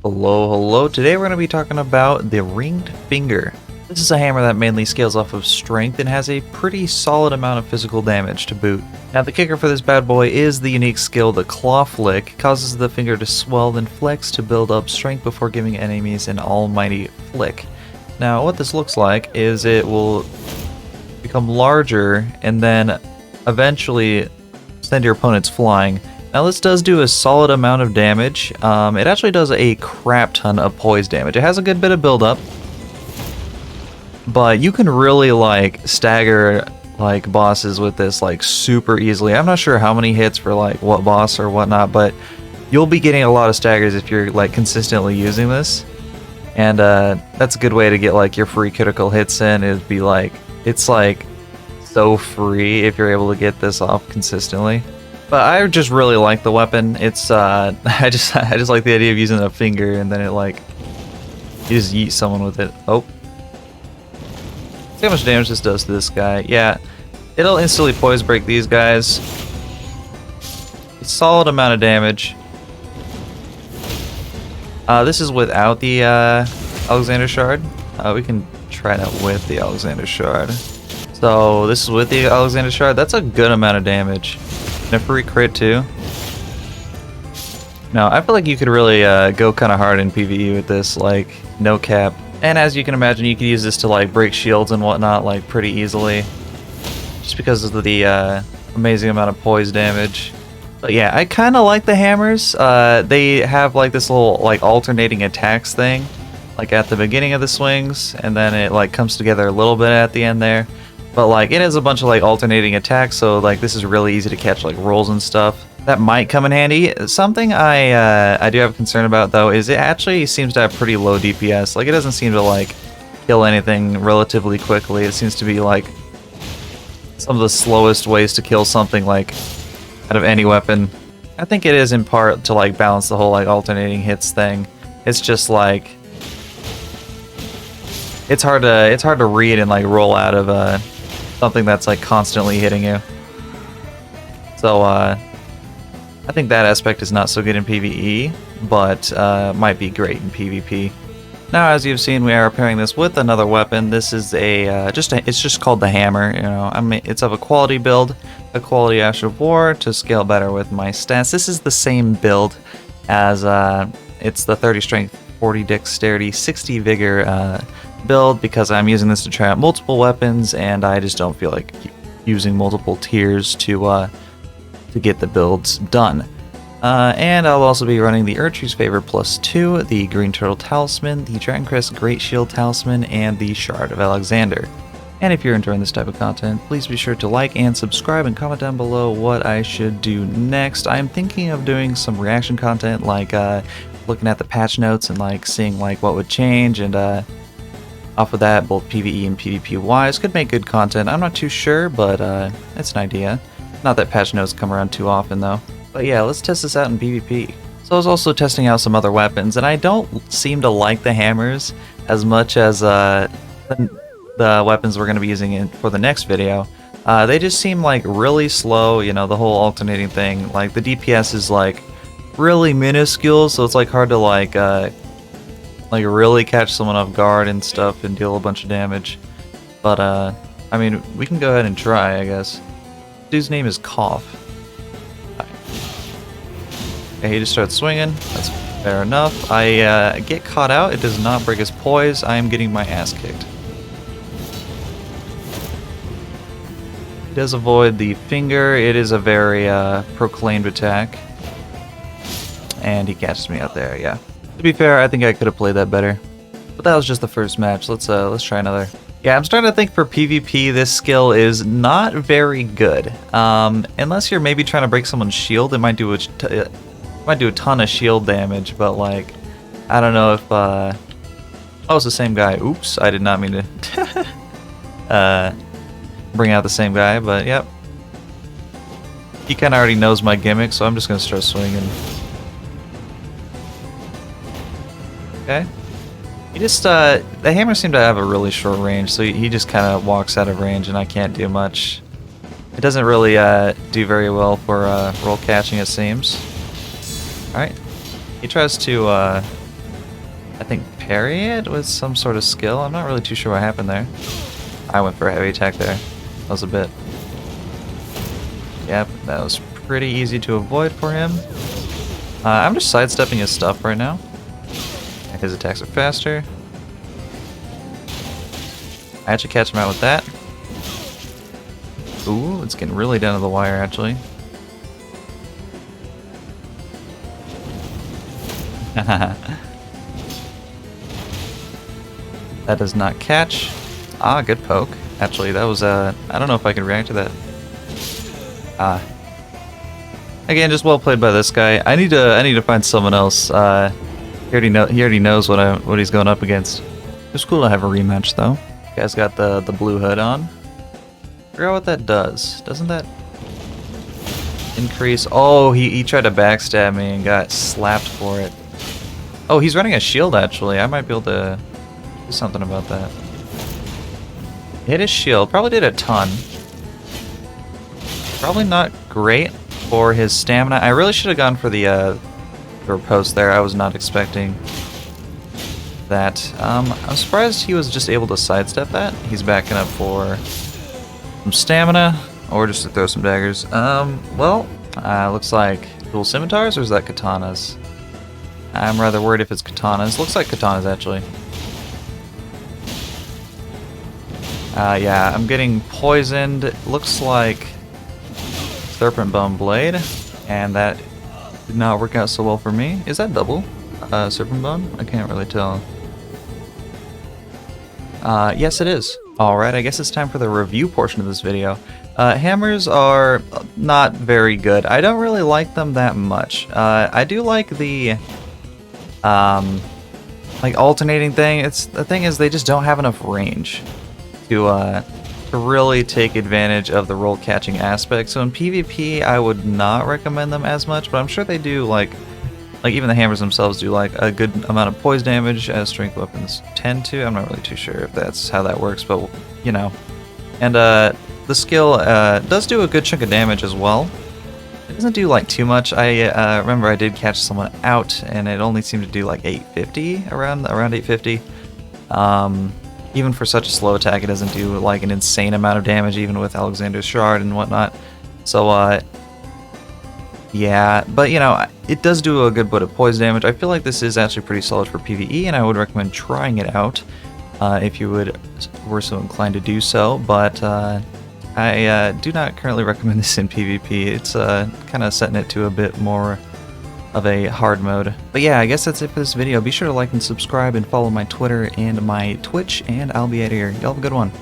Hello, hello. Today we're going to be talking about the Ringed Finger. This is a hammer that mainly scales off of strength and has a pretty solid amount of physical damage to boot. Now the kicker for this bad boy is the unique skill, the Claw Flick. It causes the finger to swell then flex to build up strength before giving enemies an almighty flick. Now what this looks like is it will become larger and then eventually send your opponents flying. Now this does do a solid amount of damage. It actually does a crap ton of poise damage. It has a good bit of build-up, but you can really like stagger like bosses with this like super easily. I'm not sure how many hits for like what boss or whatnot, but you'll be getting a lot of staggers if you're like consistently using this. And that's a good way to get like your free critical hits in. It'd be like it's like so free if you're able to get this off consistently. But I just really like the weapon. It's I just like the idea of using a finger and then it like you just yeet someone with it. Oh. See how much damage this does to this guy. Yeah. It'll instantly poise break these guys. A solid amount of damage. This is without the Alexander Shard. We can try it out with the Alexander Shard. So this is with the Alexander Shard. That's a good amount of damage. And a free crit too. Now I feel like you could really go kind of hard in PvE with this, like no cap. And as you can imagine, you could use this to like break shields and whatnot like pretty easily, just because of the amazing amount of poise damage. But yeah, I kind of like the hammers. They have like this little like alternating attacks thing, like at the beginning of the swings, and then it like comes together a little bit at the end there. But like it has a bunch of like alternating attacks, so like this is really easy to catch like rolls and stuff. That might come in handy. Something I do have a concern about though is it actually seems to have pretty low DPS. Like it doesn't seem to like kill anything relatively quickly. It seems to be like some of the slowest ways to kill something like out of any weapon. I think it is in part to like balance the whole like alternating hits thing. It's just like it's hard to read and like roll out of something that's like constantly hitting you. So I think that aspect is not so good in PvE, but might be great in PvP. Now, as you've seen, we are pairing this with another weapon. This is it's just called the hammer. You know, it's of a quality build, a quality Ash of War to scale better with my stats. This is the same build as it's the 30 strength, 40 dexterity, 60 vigor build, because I'm using this to try out multiple weapons, and I just don't feel like using multiple tiers to get the builds done. And I'll also be running the Erdtree's Favor +2, the Green Turtle Talisman, the Dragon Crest Great Shield Talisman, and the Shard of Alexander. And if you're enjoying this type of content, please be sure to like and subscribe and comment down below what I should do next. I'm thinking of doing some reaction content, like looking at the patch notes and like seeing like what would change, and off of that, both PvE and PvP wise, could make good content. I'm not too sure, but it's an idea. Not that patch notes come around too often though. But yeah, let's test this out in PvP. So I was also testing out some other weapons, and I don't seem to like the hammers as much as the weapons we're going to be using for the next video. They just seem like really slow, you know, the whole alternating thing. Like the DPS is like really minuscule, so it's like hard to like really catch someone off guard and stuff and deal a bunch of damage. But I mean, we can go ahead and try, I guess. Dude's name is Cough. Okay, he just starts swinging. That's fair enough. I get caught out. It does not break his poise. I am getting my ass kicked. He does avoid the finger. It is a very proclaimed attack. And he catches me out there, yeah. To be fair, I think I could have played that better. But that was just the first match. Let's try another. Yeah, I'm starting to think for PvP this skill is not very good. Unless you're maybe trying to break someone's shield, it might do a ton of shield damage, but like I don't know if oh, it's the same guy. Oops, I did not mean to bring out the same guy, but yep. He kind of already knows my gimmick, so I'm just going to start swinging. Okay. He just, the hammer seemed to have a really short range, so he just kind of walks out of range and I can't do much. It doesn't really do very well for roll catching, it seems. Alright. He tries to I think, parry it with some sort of skill. I'm not really too sure what happened there. I went for a heavy attack there. That was a bit... Yep, that was pretty easy to avoid for him. I'm just sidestepping his stuff right now. His attacks are faster. I actually catch him out with that. Ooh, it's getting really down to the wire, actually. That does not catch. Ah, good poke. Actually, that was I don't know if I can react to that. Again, just well played by this guy. I need to find someone else. He already knows what he's going up against. It's cool to have a rematch though. Guy's got the blue hood on. I forgot what that does. Doesn't that increase? Oh, he tried to backstab me and got slapped for it. Oh, he's running a shield actually. I might be able to do something about that. Hit his shield. Probably did a ton. Probably not great for his stamina. I really should have gone for the riposte there. I was not expecting that. I'm surprised he was just able to sidestep that. He's backing up for some stamina, or just to throw some daggers. Well, looks like dual scimitars, or is that katanas? I'm rather worried if it's katanas. Looks like katanas, actually. Yeah, I'm getting poisoned. It looks like Serpent Bone Blade, and that did not work out so well for me. Is that double Serpent Bone? I can't really tell. Yes, it is. Alright, I guess it's time for the review portion of this video. Hammers are not very good. I don't really like them that much. I do like the like alternating thing. The thing is they just don't have enough range to really take advantage of the roll catching aspect. So in PvP, I would not recommend them as much, but I'm sure they do like even the hammers themselves do like a good amount of poise damage as strength weapons tend to. I'm not really too sure if that's how that works, but you know. And the skill does do a good chunk of damage as well. It doesn't do like too much. I remember I did catch someone out, and it only seemed to do like 850, around 850. Even for such a slow attack, it doesn't do like an insane amount of damage, even with Alexander's Shard and whatnot. So yeah, but you know, it does do a good bit of poise damage. I feel like this is actually pretty solid for PvE, and I would recommend trying it out if you were so inclined to do so. But I do not currently recommend this in PvP. It's kind of setting it to a bit more of a hard mode. But yeah, I guess that's it for this video. Be sure to like and subscribe and follow my Twitter and my Twitch, and I'll be out of here. Y'all have a good one.